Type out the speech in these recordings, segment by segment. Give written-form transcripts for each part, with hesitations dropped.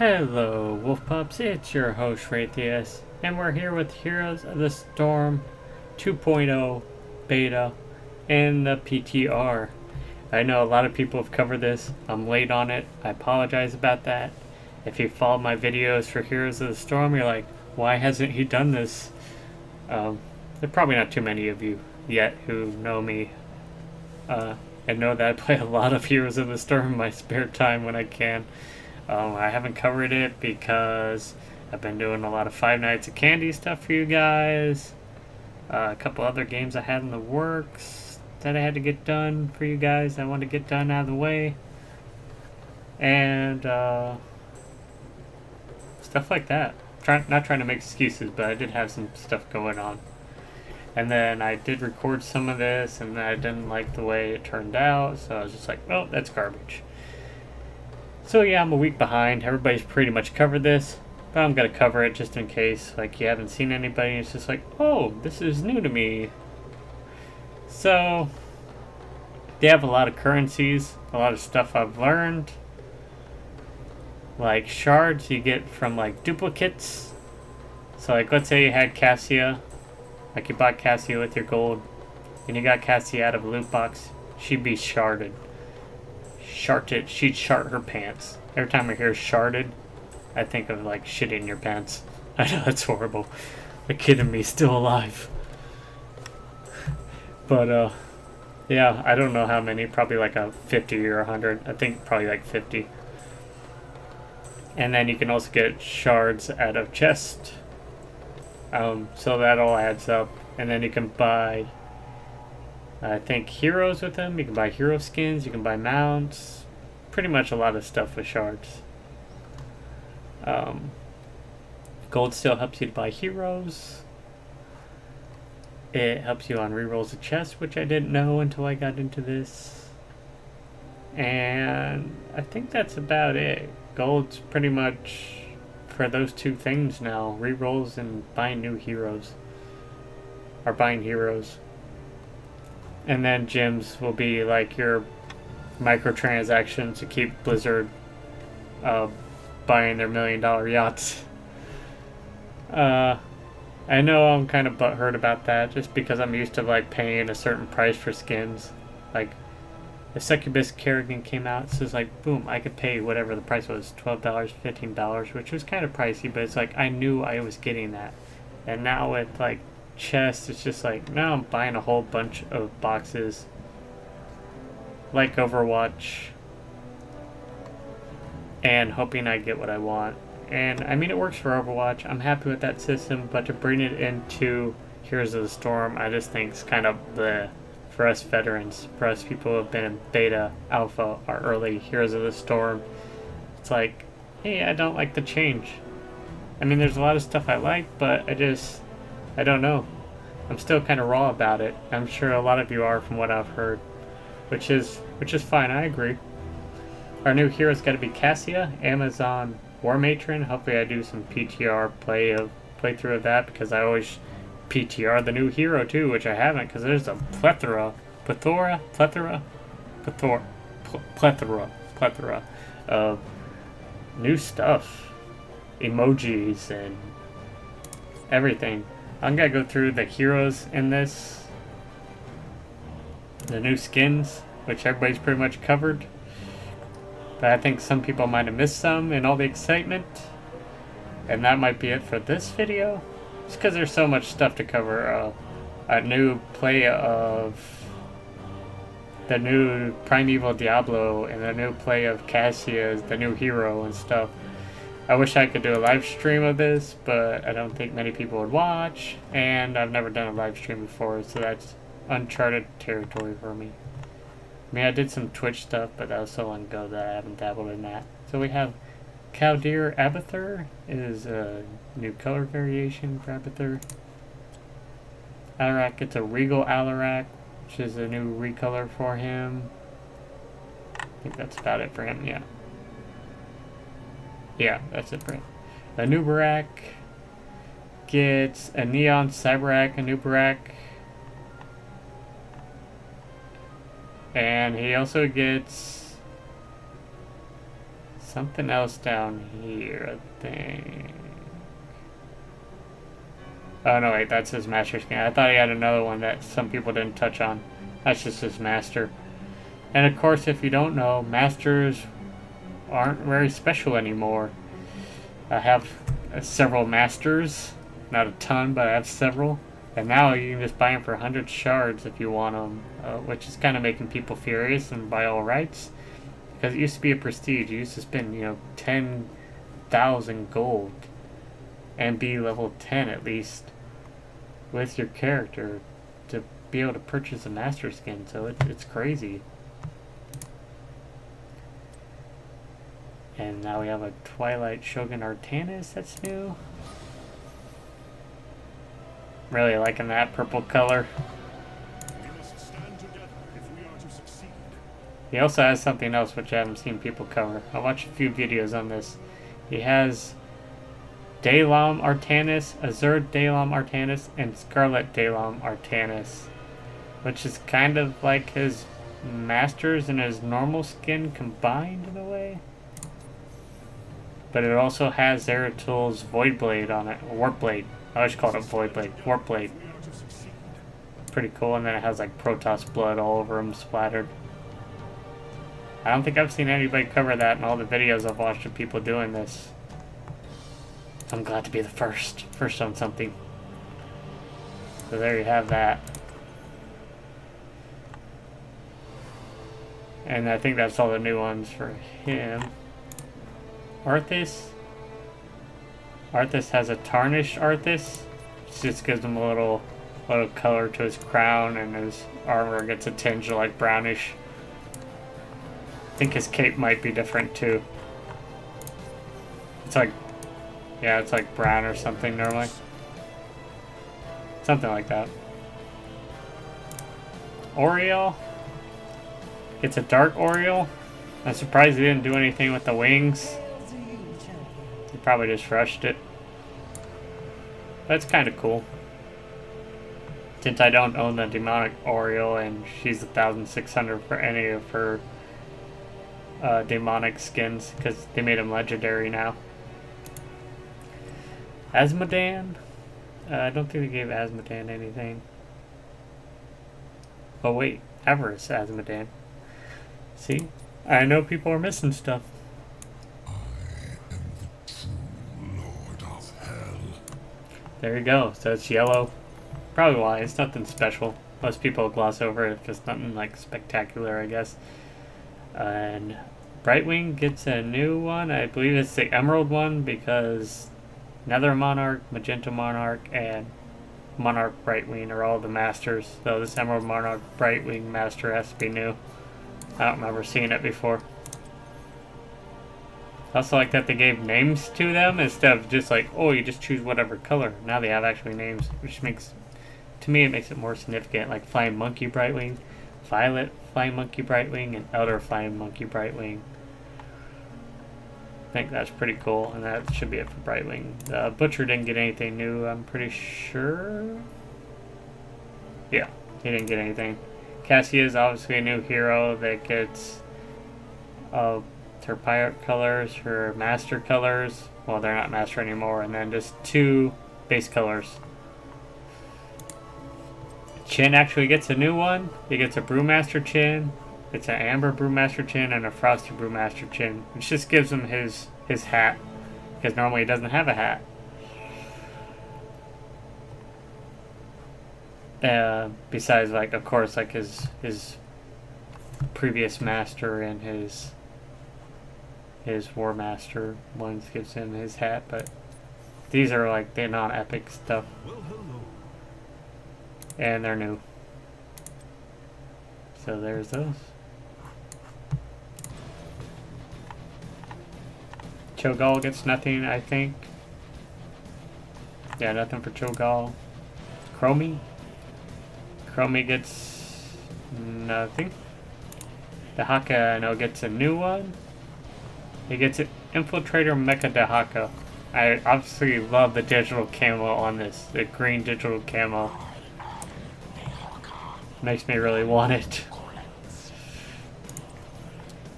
Hello, Wolf Pups, it's your host, Raytheus, and we're here with Heroes of the Storm 2.0 Beta and the PTR. I know a lot of people have covered this. I'm late on it. I apologize about that. If you followed my videos for Heroes of the Storm, you're like, why hasn't he done this? There are probably not too many of you yet who know me and know that I play a lot of Heroes of the Storm in my spare time when I can. I haven't covered it because I've been doing a lot of Five Nights at Candy stuff for you guys. A couple other games I had in the works that I had to get done for you guys. I wanted to get done out of the way. And stuff like that. Not trying to make excuses, but I did have some stuff going on. And then I did record some of this, and I didn't like the way it turned out, so I was just like, well, that's garbage. So yeah, I'm a week behind. Everybody's pretty much covered this, but I'm going to cover it just in case, like, you haven't seen anybody. It's just like, oh, this is new to me. So, they have a lot of currencies, a lot of stuff I've learned. Like, shards you get from, like, duplicates. So, like, let's say you had Cassia. Like, you bought Cassia with your gold, and you got Cassia out of a loot box. She'd be sharded. She'd shart her pants. Every time I hear sharded, I think of like shit in your pants. I know that's horrible. The kid in me still alive. But yeah, I don't know how many. Probably like a 50 or 100. I think probably like 50. And then you can also get shards out of chest. So that all adds up. And then you can buy, I think, heroes with them. You can buy hero skins, you can buy mounts. Pretty much a lot of stuff with shards. Gold still helps you to buy heroes. It helps you on rerolls of chests, which I didn't know until I got into this. And I think that's about it. Gold's pretty much for those two things now. Rerolls and buying new heroes. Or buying heroes. And then gems will be like your microtransactions to keep Blizzard buying their $1 million yachts. I know I'm kind of butthurt about that just because I'm used to like paying a certain price for skins. Like if Succubus Kerrigan came out, so it's like boom, I could pay whatever the price was, $12, $15, which was kind of pricey, but it's like I knew I was getting that. And now with like chest, it's just like now I'm buying a whole bunch of boxes like Overwatch and hoping I get what I want. And I mean, it works for Overwatch. I'm happy with that system, but to bring it into Heroes of the Storm, I just think it's kind of for us veterans, for us people who have been in beta, alpha, or early Heroes of the Storm, it's like, hey, I don't like the change. I mean, there's a lot of stuff I like, but I don't know. I'm still kind of raw about it. I'm sure a lot of you are from what I've heard, which is fine. I agree. Our new hero's got to be Cassia, Amazon War Matron. Hopefully, I do some PTR playthrough of that because I always PTR the new hero too, which I haven't because there's a plethora of new stuff, emojis and everything. I'm gonna go through the heroes in this, the new skins, which everybody's pretty much covered. But I think some people might have missed some in all the excitement. And that might be it for this video. Just because there's so much stuff to cover. A new play of the new Primeval Diablo and the new play of Cassia as the new hero and stuff. I wish I could do a live stream of this, but I don't think many people would watch, and I've never done a live stream before, so that's uncharted territory for me. I mean, I did some Twitch stuff, but that was so long ago that I haven't dabbled in that. So we have Kaldir Abathur is a new color variation for Abathur. Alarak gets a Regal Alarak, which is a new recolor for him. I think that's about it for him, yeah. Yeah, that's it for him. Anubarak gets a Neon Cyberak Anubarak. And he also gets something else down here, I think. Oh no, wait, that's his master skin. I thought he had another one that some people didn't touch on. That's just his master. And of course, if you don't know, masters aren't very special anymore. I have several masters, not a ton, but I have several. And now you can just buy them for 100 shards if you want them, which is kind of making people furious, and by all rights. Because it used to be a prestige. You used to spend, 10,000 gold and be level 10 at least with your character to be able to purchase a master skin. So it's crazy. And now we have a Twilight Shogun Artanis that's new. Really liking that purple color. He also has something else which I haven't seen people cover. I watched a few videos on this. He has Dalam Artanis, Azure Dalam Artanis, and Scarlet Dalam Artanis, which is kind of like his masters and his normal skin combined in a way. But it also has Zeratil's Void Blade on it, or Warp Blade. I always call it a Void Blade, Warp Blade. Pretty cool, and then it has like Protoss blood all over him splattered. I don't think I've seen anybody cover that in all the videos I've watched of people doing this. I'm glad to be the first on something. So there you have that. And I think that's all the new ones for him. Arthas has a tarnished Arthas. It just gives him a little color to his crown, and his armor gets a tinge of like brownish. I think his cape might be different too. It's like, yeah, it's like brown or something normally. Something like that. Oriole. It's a dark Oriole. I'm surprised he didn't do anything with the wings. He probably just rushed it. But it's kind of cool. Since I don't own the demonic Oriole, and she's 1,600 for any of her demonic skins, because they made them legendary now. Asmodan? I don't think they gave Asmodan anything. Oh wait, Avarice Asmodan. See? I know people are missing stuff. There you go. So it's yellow. Probably why. It's nothing special. Most people gloss over it if it's nothing like spectacular, I guess. And Brightwing gets a new one. I believe it's the Emerald one, because Nether Monarch, Magenta Monarch, and Monarch Brightwing are all the masters. So this Emerald Monarch Brightwing master has to be new. I don't remember seeing it before. I also like that they gave names to them instead of just like, oh, you just choose whatever color. Now they have actually names, which makes, to me, it makes it more significant. Like Flying Monkey Brightwing, Violet Flying Monkey Brightwing, and Elder Flying Monkey Brightwing. I think that's pretty cool, and that should be it for Brightwing. Butcher didn't get anything new, I'm pretty sure. Yeah, he didn't get anything. Cassie is obviously a new hero that gets her pirate colors, her master colors. Well, they're not master anymore, and then just 2 base colors. Chin actually gets a new one. He gets a Brewmaster Chin. It's an Amber Brewmaster Chin and a Frosty Brewmaster Chin, which just gives him his hat, because normally he doesn't have a hat. Besides, like, of course, like his previous master and his War Master ones gives him his hat, but these are like the non-epic stuff. And they're new. So there's those. Cho'Gall gets nothing, I think. Yeah, nothing for Cho'Gall. Chromie gets nothing. Dahaka, I know, gets a new one. He gets an Infiltrator Mecha Dahaka. I obviously love the digital camo on this. The green digital camo. Makes me really want it.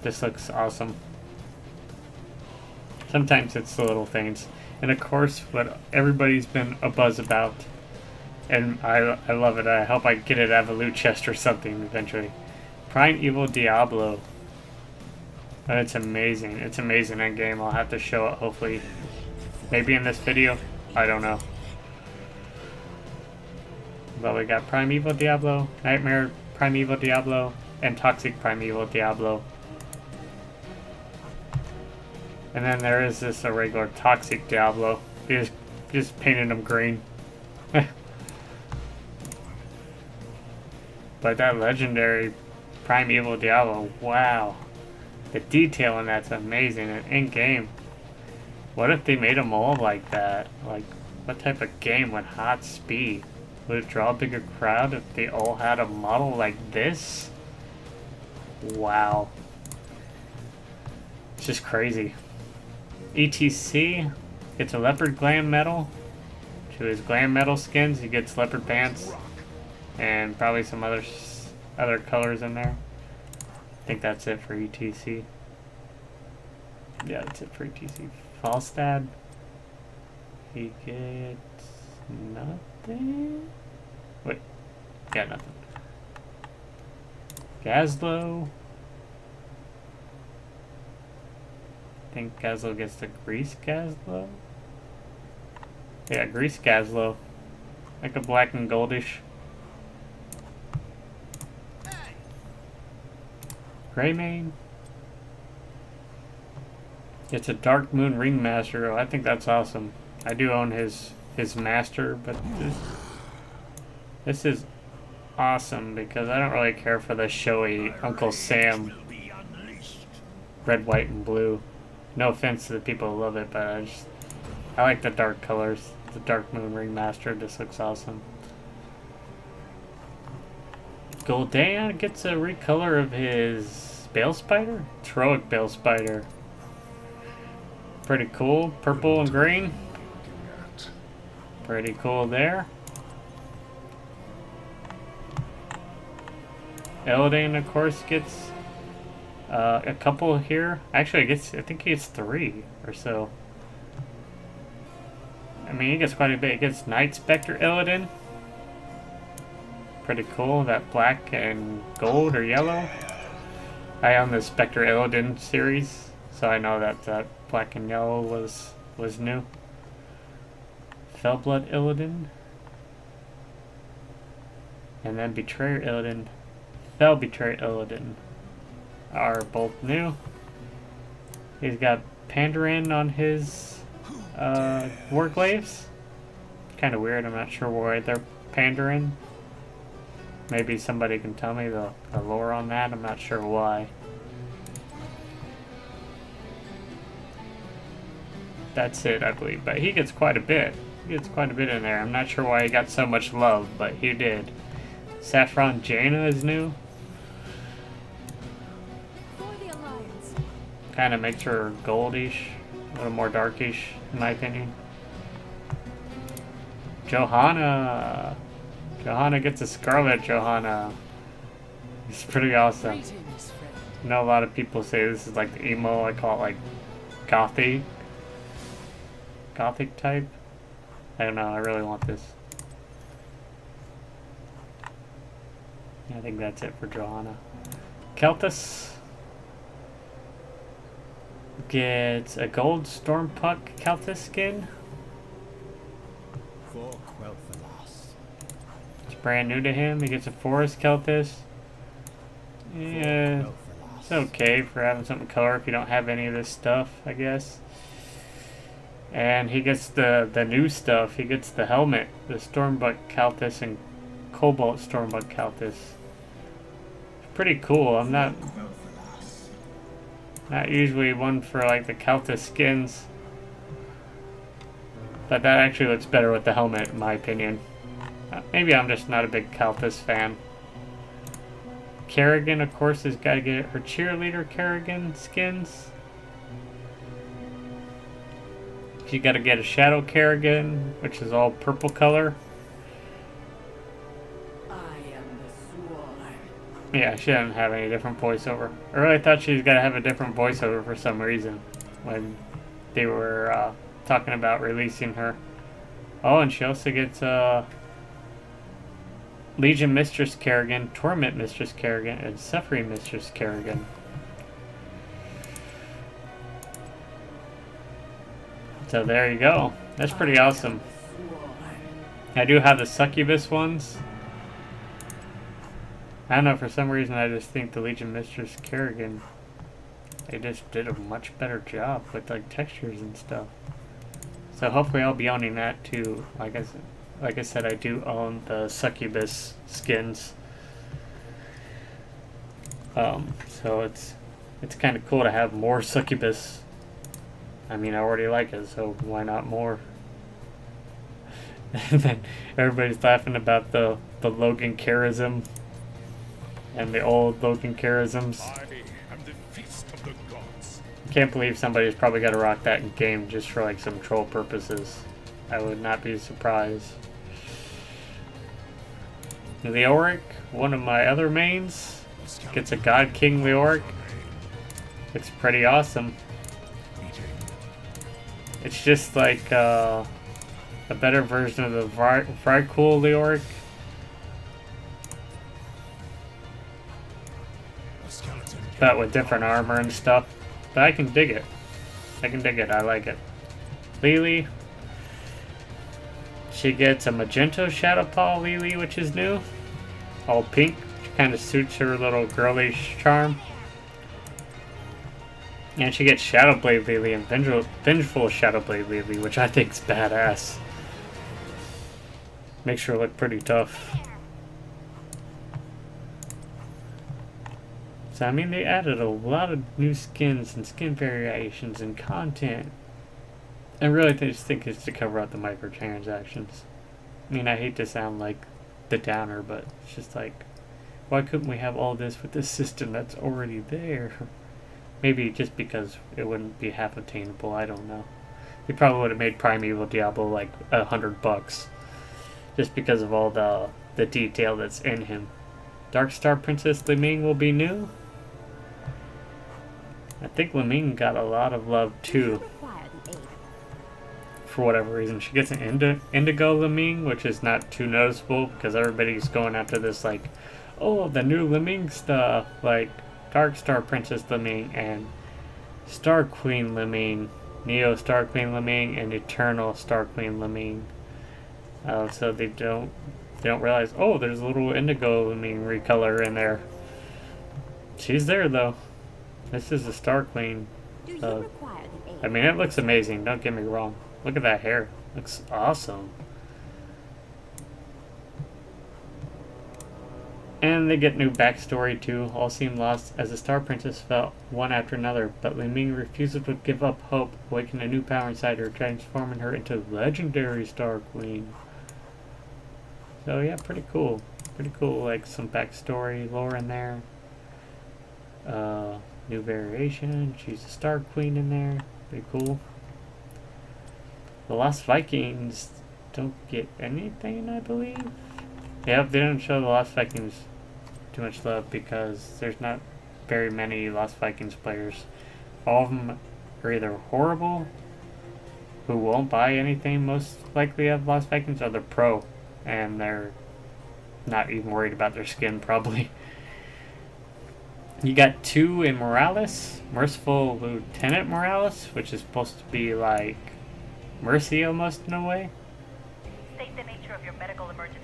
This looks awesome. Sometimes it's the little things. And of course, what everybody's been a buzz about, and I love it. I hope I get it out of a loot chest or something eventually. Primeval Diablo. And it's amazing. It's amazing in game. I'll have to show it hopefully. Maybe in this video. I don't know. But we got Primeval Diablo, Nightmare Primeval Diablo, and Toxic Primeval Diablo. And then there is this regular Toxic Diablo. Just painted them green. But that legendary Primeval Diablo, wow. The detail in that's amazing. And in game, what if they made a mold like that? Like, what type of game would HOTS be? Would it draw a bigger crowd if they all had a model like this? Wow. It's just crazy. ETC gets a leopard glam medal. To his glam medal skins, he gets leopard pants and probably some other colors in there. I think that's it for ETC. Yeah, that's it for ETC. Falstad, he gets nothing. Wait, yeah, nothing. Gazlo. I think Gazlo gets the Grease Gazlo. Yeah, Grease Gazlo. Like a black and goldish. Greymane. It's a Dark Moon Ringmaster. Oh, I think that's awesome. I do own his master, but this is awesome because I don't really care for the showy Uncle Sam red, white, and blue. No offense to the people who love it, but I like the dark colors. The Dark Moon Ringmaster. This looks awesome. Gul'dan gets a recolor of his Bale Spider? Heroic Bale Spider. Pretty cool. Purple and green. Pretty cool there. Illidan, of course, gets a couple here. Actually, I think he gets 3 or so. I mean, he gets quite a bit. He gets Night Spectre Illidan. Pretty cool. That black and gold or yellow. I own the Spectre Illidan series, so I know that black and yellow was new. Fellblood Illidan. And then Betrayer Illidan. Fell Betrayer Illidan are both new. He's got Pandaren on his Warglaves. Kind of weird. I'm not sure why they're Pandaren. Maybe somebody can tell me the lore on that. I'm not sure why. That's it, I believe. But he gets quite a bit. He gets quite a bit in there. I'm not sure why he got so much love, but he did. Saffron Jaina is new. Kind of makes her goldish, a little more darkish, in my opinion. Johanna. Johanna gets a Scarlet Johanna. It's pretty awesome. I know a lot of people say this is like the emo, I call it like gothic type. I don't know, I really want this. I think that's it for Johanna. Keltus gets a gold Stormpuck Keltus skin. It's brand new to him. He gets a Forest Keltus. Yeah, it's okay for having something color if you don't have any of this stuff, I guess. And he gets the new stuff. He gets the helmet, the Stormbuck Keltus and Cobalt Stormbuck Keltus. Pretty cool. I'm not usually one for like the Keltus skins, but that actually looks better with the helmet in my opinion. Maybe I'm just not a big Keltus fan. Kerrigan, of course, has got to get her cheerleader Kerrigan skins. She got to get a Shadow Kerrigan, which is all purple color. Yeah, she doesn't have any different voiceover. I really thought she was gonna have a different voiceover for some reason when they were talking about releasing her. Oh, and she also gets Legion Mistress Kerrigan, Torment Mistress Kerrigan, and Suffering Mistress Kerrigan. So there you go. That's pretty awesome. I do have the Succubus ones. I don't know, for some reason I just think the Legion Mistress Kerrigan, they just did a much better job with like textures and stuff. So hopefully I'll be owning that too. Like I said, I do own the Succubus skins. So it's kind of cool to have more Succubus. I mean, I already like it, so why not more? And then everybody's laughing about the Logan charism and the old Logan charisms. I am the feast of the gods. Can't believe somebody's probably got to rock that in game just for like some troll purposes. I would not be surprised. Leoric, one of my other mains, gets a God King Leoric. Looks pretty awesome. It's just like a better version of the Vrykul Leoric. But with different armor and stuff. But I can dig it. I can dig it. I like it. Lily. She gets a Magento Shadowpaw Lily, which is new. All pink. Which kind of suits her little girlish charm. And she gets Shadowblade Lily and Vengeful Shadowblade Lily, which I think is badass. Makes her look pretty tough. So I mean, they added a lot of new skins and skin variations and content. And really, I just think it's to cover up the microtransactions. I mean, I hate to sound like the downer, but it's just like, why couldn't we have all this with this system that's already there? Maybe just because it wouldn't be half attainable, I don't know. They probably would have made Primeval Diablo like $100. Just because of all the detail that's in him. Darkstar Princess Liming will be new. I think Liming got a lot of love too. For whatever reason. She gets an Indigo Liming, which is not too noticeable because everybody's going after this like, oh, the new Liming stuff. Like Darkstar Princess Liming and Star Queen Liming, Neo Star Queen Liming, and Eternal Star Queen Liming. So they don't realize, oh, there's a little Indigo Liming recolor in there. She's there though. This is the Star Queen. I mean, it looks amazing. Don't get me wrong. Look at that hair. Looks awesome. And they get new backstory too. All seem lost as the Star Princess fell one after another, but Liming refuses to give up hope, awakening a new power inside her, transforming her into legendary Star Queen. So yeah, pretty cool. Pretty cool, like some backstory lore in there. New variation. She's a Star Queen in there. Pretty cool. The Lost Vikings don't get anything, I believe. Yep, they don't show the Lost Vikings too much love because there's not very many Lost Vikings players. All of them are either horrible, who won't buy anything most likely of Lost Vikings, or they're pro, and they're not even worried about their skin, probably. You got 2 in Morales, Merciful Lieutenant Morales, which is supposed to be like Mercy almost in a way. State the nature of your medical emergency.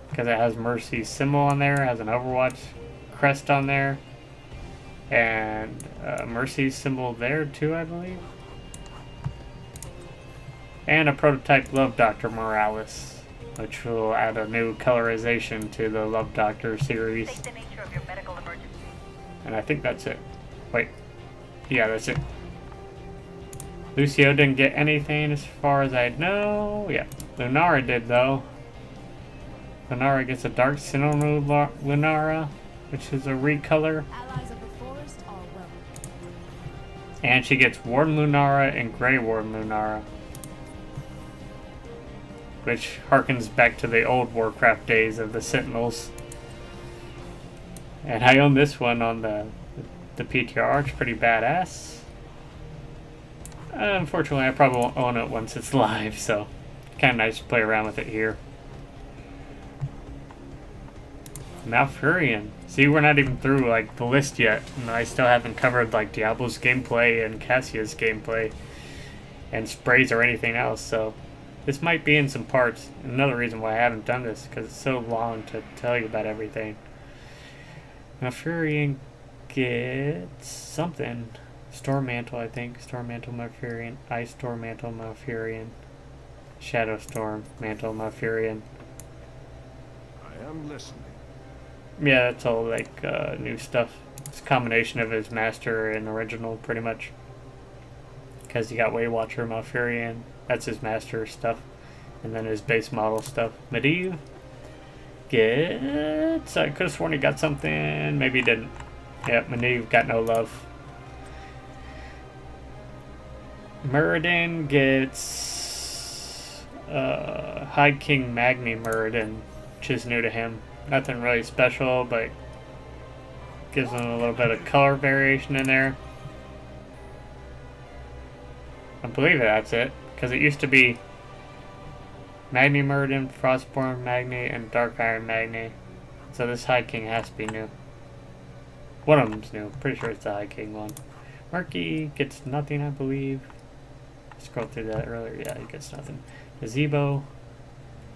Because it has Mercy's symbol on there, has an Overwatch crest on there, and Mercy's symbol there too, I believe. And a prototype Love Doctor Morales, which will add a new colorization to the Love Doctor series. State the nature of your medical emergency. And I think that's it. Wait. Yeah, that's it. Lucio didn't get anything as far as I know. Yeah. Lunara did, though. Lunara gets a Dark Sinnoh Lunara, which is a recolor. Allies of the forest are welcome. And she gets Warden Lunara and Grey Warden Lunara, which harkens back to the old Warcraft days of the Sentinels. And I own this one on the PTR. It's pretty badass. Unfortunately, I probably won't own it once it's live, so kind of nice to play around with it here. Malfurion. See, we're not even through like the list yet, and I still haven't covered like Diablo's gameplay and Cassia's gameplay and sprays or anything else, so this might be in some parts. Another reason why I haven't done this, because it's so long to tell you about everything. Malfurion gets something. Storm Mantle, I think. Storm Mantle Malfurion. Ice Storm Mantle Malfurion. Shadow Storm Mantle Malfurion. I am listening. Yeah, that's all like new stuff. It's a combination of his master and original, pretty much. Because you got Way Watcher Malfurion. That's his master stuff. And then his base model stuff. Medivh gets... I could have sworn he got something. Maybe he didn't. Yep, Medivh got no love. Muradin gets... High King Magni Muradin, which is new to him. Nothing really special, but gives him a little bit of color variation in there. I believe that's it, because it used to be Magni Muradin, Frostborn Magni, and Dark Iron Magni. So this High King has to be new. One of them's new. Pretty sure it's the High King one. Murky gets nothing, I believe. Scrolled through that earlier. Yeah, he gets nothing. Nazebo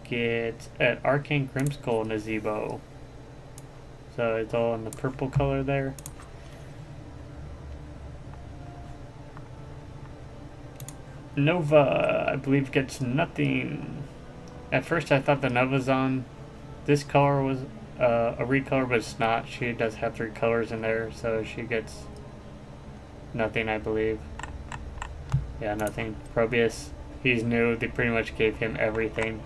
gets an Arcane Grimskull Nazebo. So it's all in the purple color there. Nova, I believe, gets nothing. At first I thought the Nova's on this color was a recolor, but it's not. She does have 3 colors in there, so she gets nothing, I believe. Yeah, nothing. Probius, he's new. They pretty much gave him everything.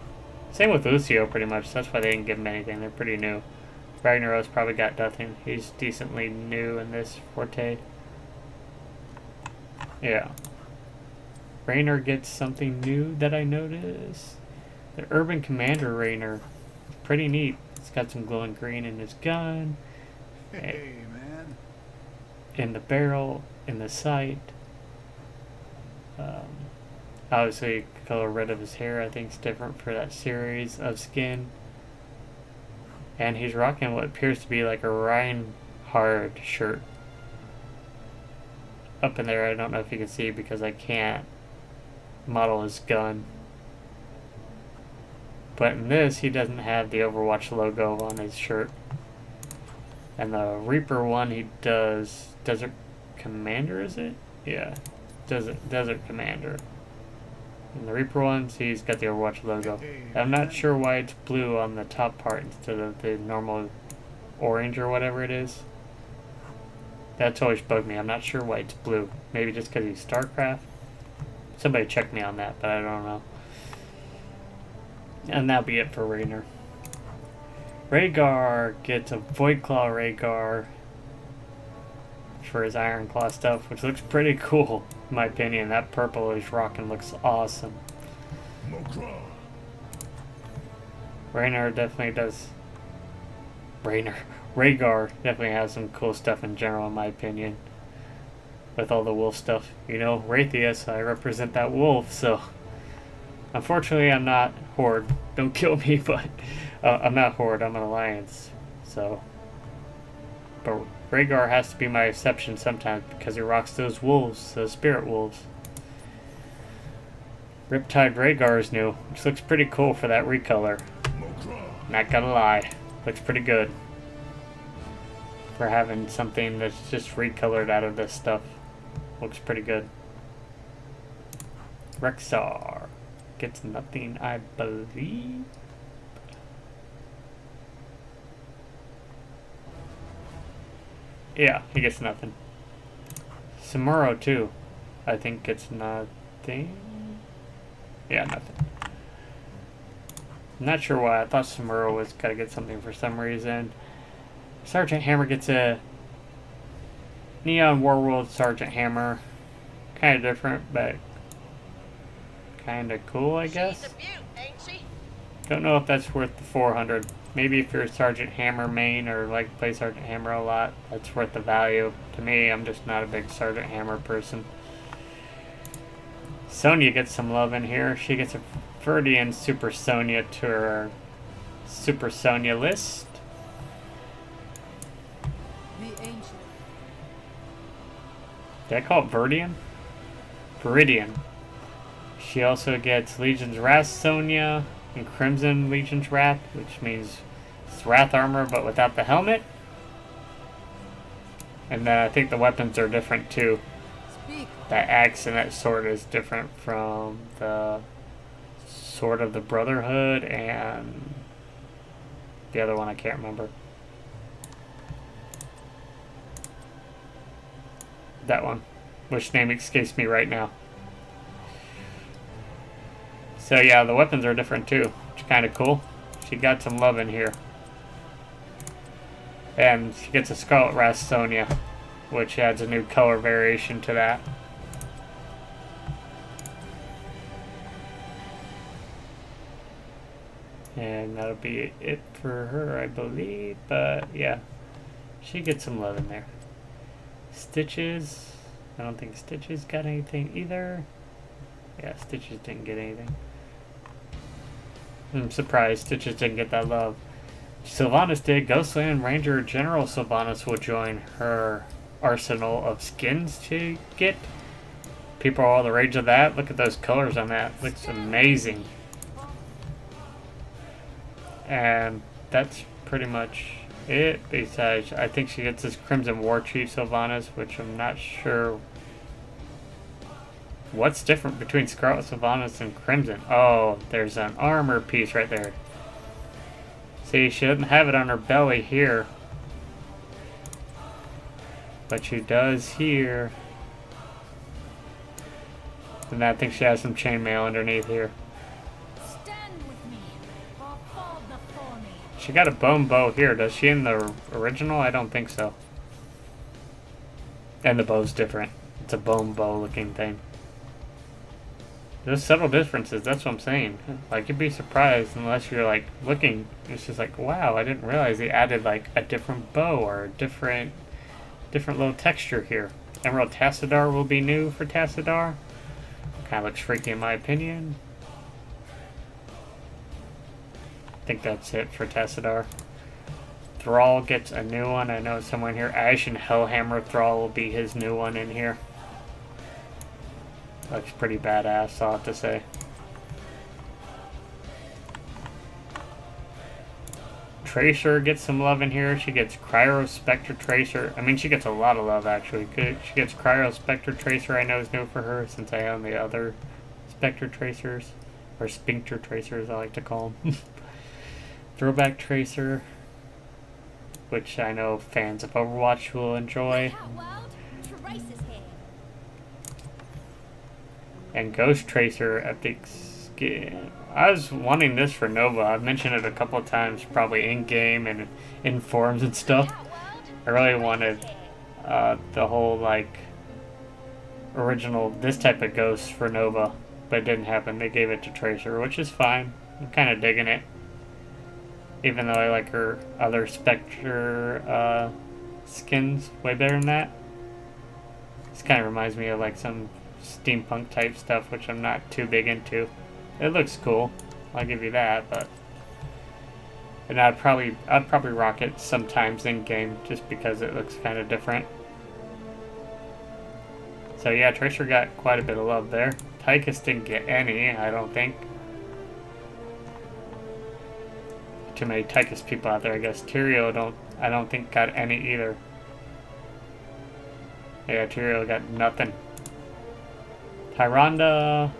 Same with Lucio, pretty much. That's why they didn't give him anything. They're pretty new. Ragnaros probably got nothing. He's decently new in this Forte. Yeah. Raynor gets something new that I noticed. The Urban Commander Raynor. Pretty neat. It's got some glowing green in his gun. Hey, man. In the barrel. In the sight. Obviously, color red of his hair, I think, is different for that series of skin. And he's rocking what appears to be like a Reinhard shirt. Up in there, I don't know if you can see because I can't model his gun. But in this, he doesn't have the Overwatch logo on his shirt. And the Reaper one, he does Desert Commander, is it? Yeah, Desert Commander. And the Reaper ones, he's got the Overwatch logo. I'm not sure why it's blue on the top part instead of the normal orange or whatever it is. That's always bugged me. I'm not sure why it's blue. Maybe just because he's StarCraft? Somebody check me on that, but I don't know. And that'll be it for Raynor. Rhaegar gets a Voidclaw Rhaegar for his Iron Claw stuff, which looks pretty cool, in my opinion. That purple he's rocking looks awesome. Raynor definitely does. Rhaegar definitely has some cool stuff in general, in my opinion. With all the wolf stuff. You know, Raytheus, I represent that wolf, so... Unfortunately, I'm not Horde. Don't kill me, but... I'm not Horde, I'm an Alliance, so... But Rhaegar has to be my exception sometimes because he rocks those wolves, those spirit wolves. Riptide Rhaegar is new, which looks pretty cool for that recolor. Not gonna lie, looks pretty good. For having something that's just recolored out of this stuff. Looks pretty good. Rexar gets nothing, I believe. Yeah, he gets nothing. Samuro too, I think gets nothing. Yeah, nothing. I'm not sure why. I thought Samuro was gotta get something for some reason. Sergeant Hammer gets a Neon Warworld Sergeant Hammer. Kind of different, but kind of cool, I guess. She's a beaut, ain't she? Don't know if that's worth the 400. Maybe if you're a Sergeant Hammer main or like to play Sergeant Hammer a lot, that's worth the value. To me, I'm just not a big Sergeant Hammer person. Sonya gets some love in here. She gets a Verdian Super Sonya to her Super Sonya list. The ancient. Did I call it Verdian? Viridian. She also gets Legion's Wrath Sonya and Crimson Legion's Wrath, which means it's Wrath armor but without the helmet. And then I think the weapons are different too. Speak. That axe and that sword is different from the Sword of the Brotherhood and the other one I can't remember. That one, which name escapes me right now. So yeah, the weapons are different too, which is kind of cool. She got some love in here. And she gets a Scarlet Wrath Sonya, which adds a new color variation to that. And that'll be it for her, I believe. But yeah, she gets some love in there. Stitches. I don't think Stitches got anything either. Yeah, Stitches didn't get anything. I'm surprised Stitches didn't get that love. Sylvanas did. Ghostland Ranger General Sylvanas will join her arsenal of skins to get. People are all the rage of that. Look at those colors on that. Looks amazing. And that's pretty much it. Besides, I think she gets this Crimson War Chief Sylvanas, which I'm not sure what's different between Scarlet Sylvanas and Crimson. Oh, there's an armor piece right there. See, she doesn't have it on her belly here, but she does here. And I think she has some chainmail underneath here. Stand with me, or fall before me. She got a bone bow here. Does she in the original? I don't think so. And the bow's different. It's a bone bow looking thing. There's subtle differences, that's what I'm saying. Like, you'd be surprised unless you're, like, looking. It's just like, wow, I didn't realize they added, like, a different bow or a different little texture here. Emerald Tassadar will be new for Tassadar. Kind of looks freaky in my opinion. I think that's it for Tassadar. Thrall gets a new one. I know someone here. Ashen Hellhammer Thrall will be his new one in here. Looks pretty badass, I'll have to say. Tracer gets some love in here. She gets Cryo Spectre Tracer. I mean, she gets a lot of love, actually. She gets Cryo Spectre Tracer, I know is new for her, since I own the other Spectre Tracers. Or Sphincter Tracers, I like to call them. Throwback Tracer, which I know fans of Overwatch will enjoy. And Ghost Tracer Epic Skin. I was wanting this for Nova. I've mentioned it a couple of times, probably in-game and in forums and stuff. I really wanted the whole, like, original, this type of Ghost for Nova, but it didn't happen. They gave it to Tracer, which is fine. I'm kind of digging it. Even though I like her other Spectre skins way better than that. This kind of reminds me of, like, some steampunk type stuff, which I'm not too big into. It looks cool, I'll give you that, but and I'd probably rock it sometimes in game just because it looks kind of different. So yeah, Tracer got quite a bit of love there. Tychus didn't get any, I don't think. Too many Tychus people out there, I guess. Tyrael I don't think got any either. Yeah, Tyrael got nothing. Tyrande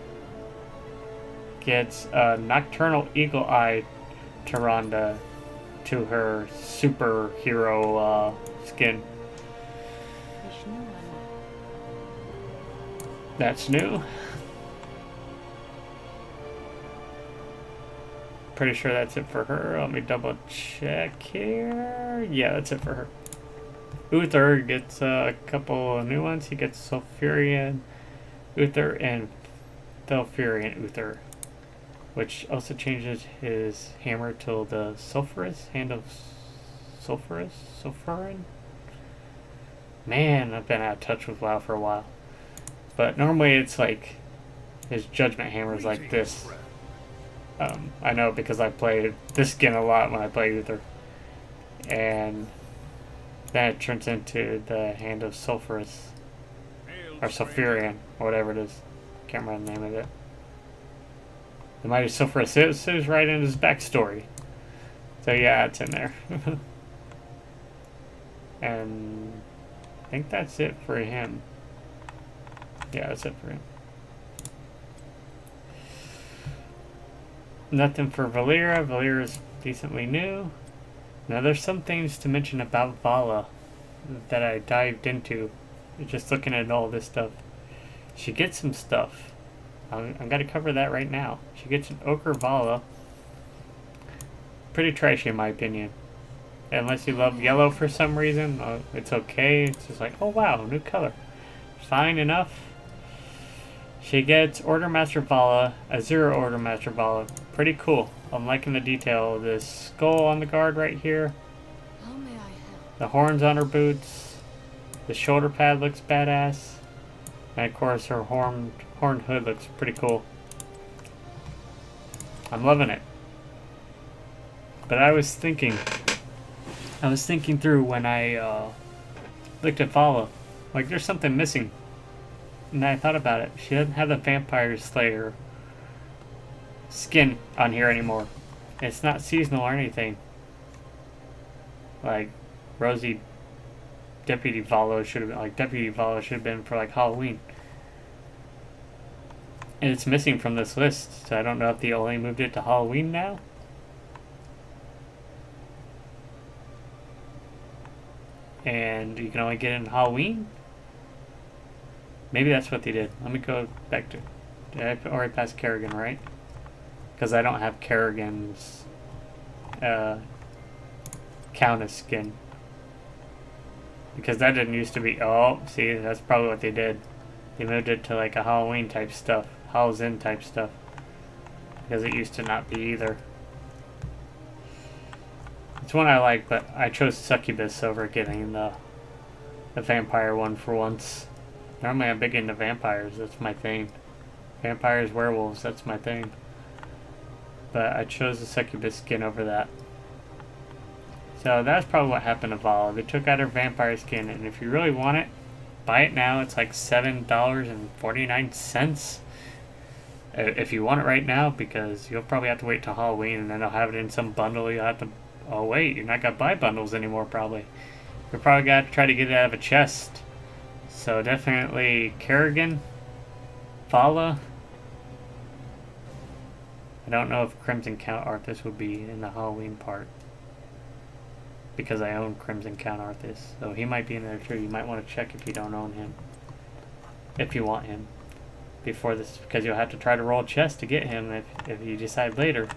gets a Nocturnal Eagle Eye Tyrande to her superhero skin. That's new. Pretty sure that's it for her. Let me double check here. Yeah, that's it for her. Uther gets a couple of new ones. He gets Sulfurian Uther and Felfurian Uther, which also changes his hammer to the Sulphurous, Hand of Sulfurin. Man, I've been out of touch with WoW for a while. But normally it's like His judgment hammer is like this. I know because I played this skin a lot when I play Uther. And then it turns into the Hand of Sulphurus. Or Sulfurian, or whatever it is. Can't remember the name of it. The Mighty Sulphurus is right in his backstory. So yeah, it's in there. And I think that's it for him. Yeah, that's it for him. Nothing for Valera. Valera's decently new. Now there's some things to mention about Vala that I dived into. Just looking at all this stuff. She gets some stuff. I'm going to cover that right now. She gets an Ochre Vala. Pretty trashy in my opinion. Unless you love yellow for some reason, it's okay. It's just like, oh wow, new color. Fine enough. She gets Order Master Vala, a 0 Order Master Vala. Pretty cool. I'm liking the detail of this skull on the guard right here. How may I help? The horns on her boots. The shoulder pad looks badass. And of course her horned hood looks pretty cool. I'm loving it. But I was thinking through when I looked at Vala. Like there's something missing. And I thought about it. She doesn't have the Vampire Slayer skin on here anymore. It's not seasonal or anything. Like Rosie Deputy Vala should have been for like Halloween. And it's missing from this list, so I don't know if they only moved it to Halloween now. And you can only get it in Halloween? Maybe that's what they did. Let me go back to... Did I already pass Kerrigan, right? Because I don't have Kerrigan's Countess skin. Because that didn't used to be... Oh, see, that's probably what they did. They moved it to like a Halloween type stuff. Hallow's End type stuff. Because it used to not be either. It's one I like, but I chose Succubus over getting the vampire one for once. Normally I'm big into vampires, that's my thing. Vampires, werewolves, that's my thing. But I chose the Succubus skin over that. So that's probably what happened to Vala. They took out her vampire skin, and if you really want it, buy it now. It's like $7.49. If you want it right now, because you'll probably have to wait till Halloween, and then they'll have it in some bundle. You'll have to... Oh wait, you're not going to buy bundles anymore probably. You're probably going to try to get it out of a chest. So definitely Kerrigan, Vala. I don't know if Crimson Count Arthas would be in the Halloween part. Because I own Crimson Count Arthas. So he might be in there too. You might want to check if you don't own him. If you want him. Before this, because you'll have to try to roll a chest to get him if you decide later.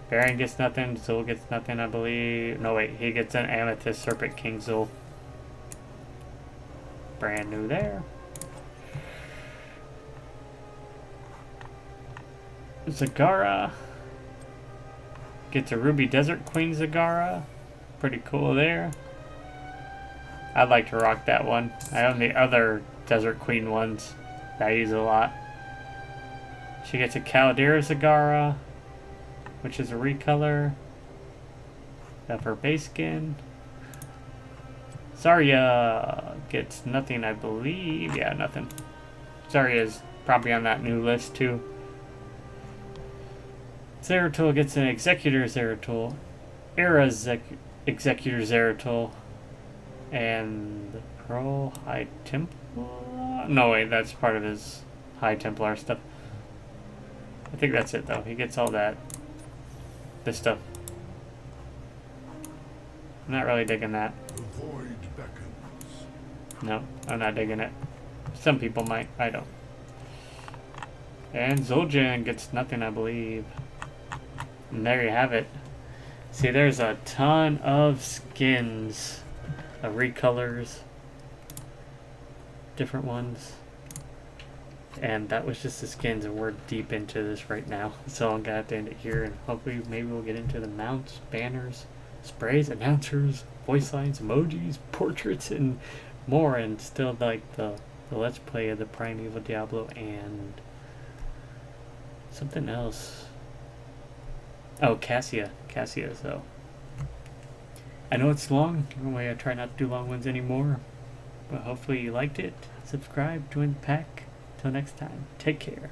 Baron gets nothing, Zul gets nothing, I believe. No wait, he gets an Amethyst Serpent King Zul. Brand new there. Zagara gets a Ruby Desert Queen Zagara. Pretty cool there. I'd like to rock that one. I own the other Desert Queen ones that I use a lot. She gets a Caldera Zagara, which is a recolor of her base skin. Zarya gets nothing, I believe. Yeah, nothing. Zarya's probably on that new list too. Zeratul gets an Executor Zeratul, Executor Zeratul, and the Pearl High Templar. No wait, that's part of his High Templar stuff. I think that's it though. He gets all that. This stuff. I'm not really digging that. The void beckons. No, I'm not digging it. Some people might. I don't. And Zul'jin gets nothing, I believe. And there you have it. See, there's a ton of skins. Of recolors. Different ones. And that was just the skins, and we're deep into this right now. So I'm gonna have to end it here, and hopefully maybe we'll get into the mounts, banners, sprays, announcers, voice lines, emojis, portraits, and more, and still like the Let's Play of the Primeval Diablo and Something else. Oh, Cassia. Cassia, so. I know it's long. Anyway, I try not to do long ones anymore. But hopefully you liked it. Subscribe, join the pack. Till next time, take care.